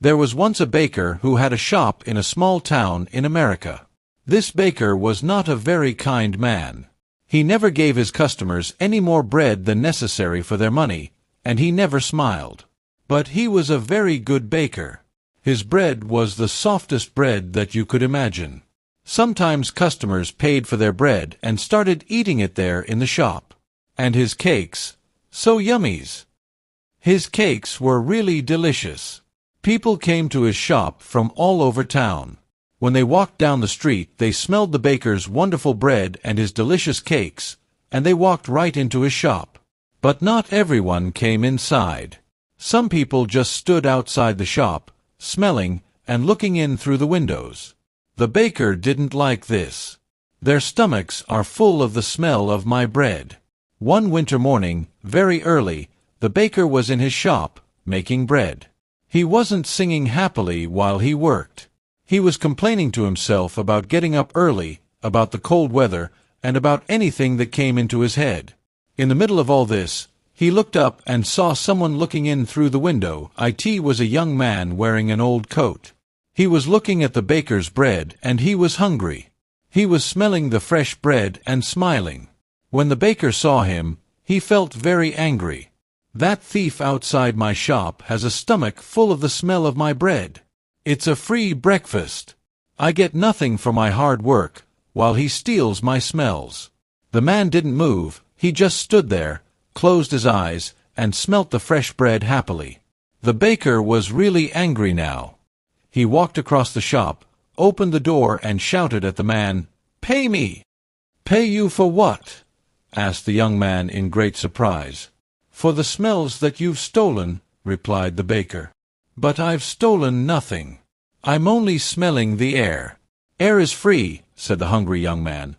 There was once a baker who had a shop in a small town in America. This baker was not a very kind man. He never gave his customers any more bread than necessary for their money, and he never smiled. But he was a very good baker. His bread was the softest bread that you could imagine. Sometimes customers paid for their bread and started eating it there in the shop. And his cakes, so yummies! His cakes were really delicious. People came to his shop from all over town. When they walked down the street, they smelled the baker's wonderful bread and his delicious cakes, and they walked right into his shop. But not everyone came inside. Some people just stood outside the shop, smelling and looking in through the windows. The baker didn't like this. Their stomachs are full of the smell of my bread. One winter morning, very early, the baker was in his shop, making bread. He wasn't singing happily while he worked. He was complaining to himself about getting up early, about the cold weather, and about anything that came into his head. In the middle of all this, he looked up and saw someone looking in through the window. It was a young man wearing an old coat. He was looking at the baker's bread, and he was hungry. He was smelling the fresh bread and smiling. When the baker saw him, he felt very angry. That thief outside my shop has a stomach full of the smell of my bread. It's a free breakfast. I get nothing for my hard work, while he steals my smells. The man didn't move, he just stood there, closed his eyes, and smelt the fresh bread happily. The baker was really angry now. He walked across the shop, opened the door and shouted at the man, "Pay me!" "Pay you for what?" asked the young man in great surprise. "For the smells that you've stolen," replied the baker. "But I've stolen nothing. I'm only smelling the air." "Air is free," said the hungry young man.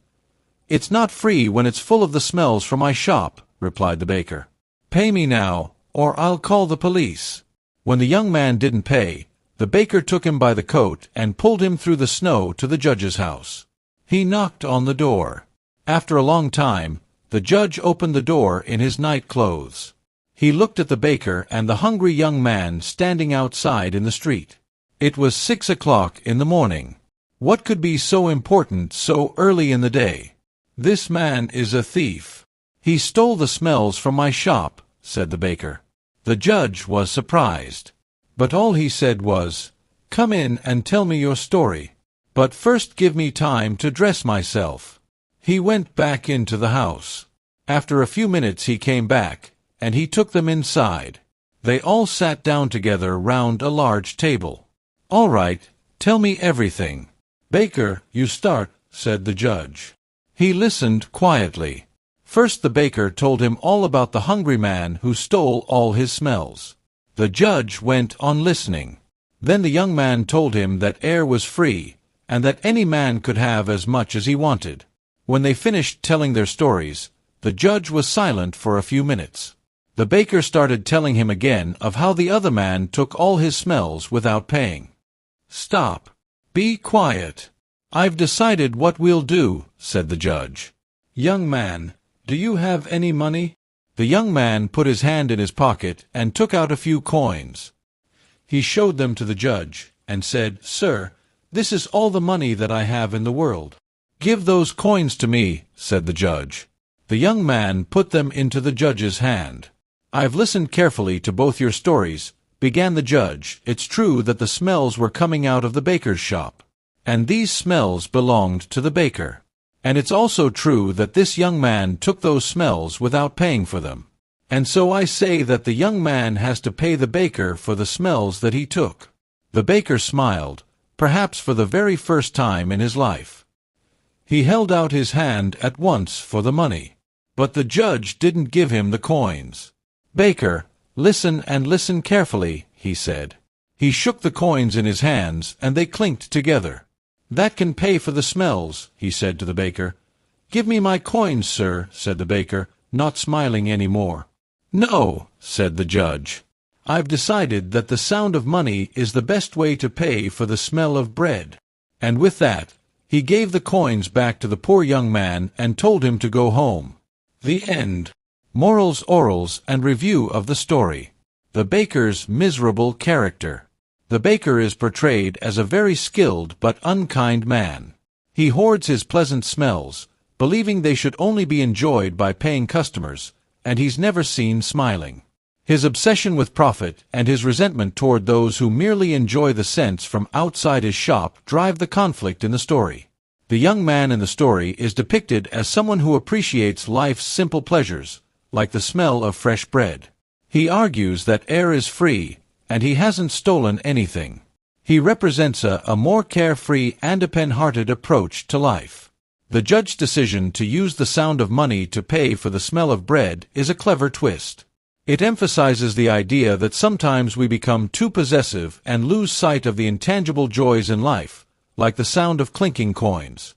"It's not free when it's full of the smells from my shop," replied the baker. "Pay me now, or I'll call the police." When the young man didn't pay, the baker took him by the coat and pulled him through the snow to the judge's house. He knocked on the door. After a long time, the judge opened the door in his night clothes. He looked at the baker and the hungry young man standing outside in the street. It was 6 o'clock in the morning. What could be so important so early in the day? "This man is a thief. He stole the smells from my shop," said the baker. The judge was surprised. But all he said was, "Come in and tell me your story. But first give me time to dress myself." He went back into the house. After a few minutes he came back, and he took them inside. They all sat down together round a large table. "All right, tell me everything." "Baker, you start," said the judge. He listened quietly. First the baker told him all about the hungry man who stole all his smells. The judge went on listening. Then the young man told him that air was free, and that any man could have as much as he wanted. When they finished telling their stories, the judge was silent for a few minutes. The baker started telling him again of how the other man took all his smells without paying. "Stop. Be quiet. I've decided what we'll do," said the judge. "Young man, do you have any money?" The young man put his hand in his pocket and took out a few coins. He showed them to the judge and said, "Sir, this is all the money that I have in the world." "Give those coins to me," said the judge. The young man put them into the judge's hand. "I've listened carefully to both your stories," began the judge. "It's true that the smells were coming out of the baker's shop, and these smells belonged to the baker. And it's also true that this young man took those smells without paying for them. And so I say that the young man has to pay the baker for the smells that he took." The baker smiled, perhaps for the very first time in his life. He held out his hand at once for the money. But the judge didn't give him the coins. "Baker, listen and listen carefully," he said. He shook the coins in his hands, and they clinked together. "That can pay for the smells," he said to the baker. "Give me my coins, sir," said the baker, not smiling any more. "No," said the judge. "I've decided that the sound of money is the best way to pay for the smell of bread." And with that, he gave the coins back to the poor young man and told him to go home. The end. Morals, orals, and review of the story. The baker's miserable character. The baker is portrayed as a very skilled but unkind man. He hoards his pleasant smells, believing they should only be enjoyed by paying customers, and he's never seen smiling. His obsession with profit and his resentment toward those who merely enjoy the scents from outside his shop drive the conflict in the story. The young man in the story is depicted as someone who appreciates life's simple pleasures, like the smell of fresh bread. He argues that air is free, and he hasn't stolen anything. He represents a more carefree and open-hearted approach to life. The judge's decision to use the sound of money to pay for the smell of bread is a clever twist. It emphasizes the idea that sometimes we become too possessive and lose sight of the intangible joys in life, like the sound of clinking coins.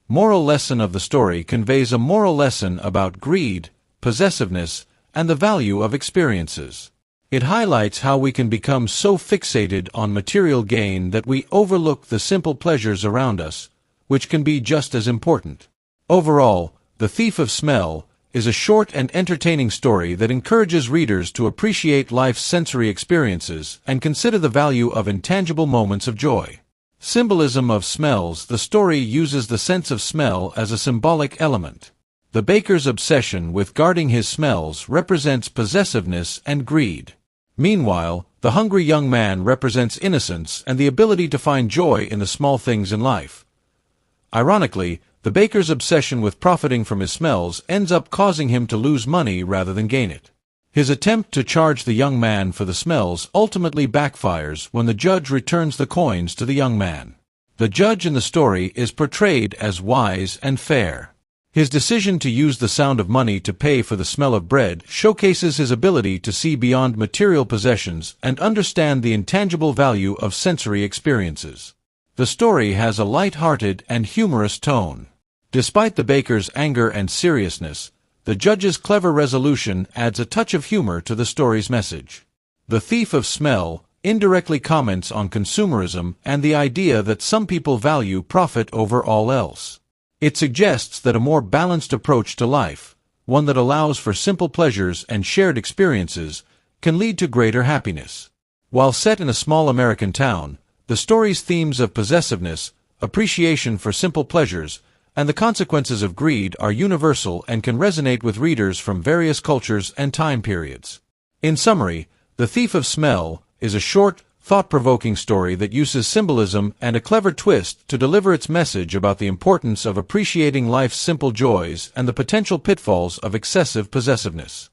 Moral lesson of the story conveys a moral lesson about greed, possessiveness, and the value of experiences. It highlights how we can become so fixated on material gain that we overlook the simple pleasures around us, which can be just as important. Overall, The Thief of Smell is a short and entertaining story that encourages readers to appreciate life's sensory experiences and consider the value of intangible moments of joy. Symbolism of smells. The story uses the sense of smell as a symbolic element. The baker's obsession with guarding his smells represents possessiveness and greed. Meanwhile, the hungry young man represents innocence and the ability to find joy in the small things in life. Ironically, the baker's obsession with profiting from his smells ends up causing him to lose money rather than gain it. His attempt to charge the young man for the smells ultimately backfires when the judge returns the coins to the young man. The judge in the story is portrayed as wise and fair. His decision to use the sound of money to pay for the smell of bread showcases his ability to see beyond material possessions and understand the intangible value of sensory experiences. The story has a light-hearted and humorous tone. Despite the baker's anger and seriousness, the judge's clever resolution adds a touch of humor to the story's message. The Thief of Smell indirectly comments on consumerism and the idea that some people value profit over all else. It suggests that a more balanced approach to life, one that allows for simple pleasures and shared experiences, can lead to greater happiness. While set in a small American town, the story's themes of possessiveness, appreciation for simple pleasures, and the consequences of greed are universal and can resonate with readers from various cultures and time periods. In summary, The Thief of Smell is a short, thought-provoking story that uses symbolism and a clever twist to deliver its message about the importance of appreciating life's simple joys and the potential pitfalls of excessive possessiveness.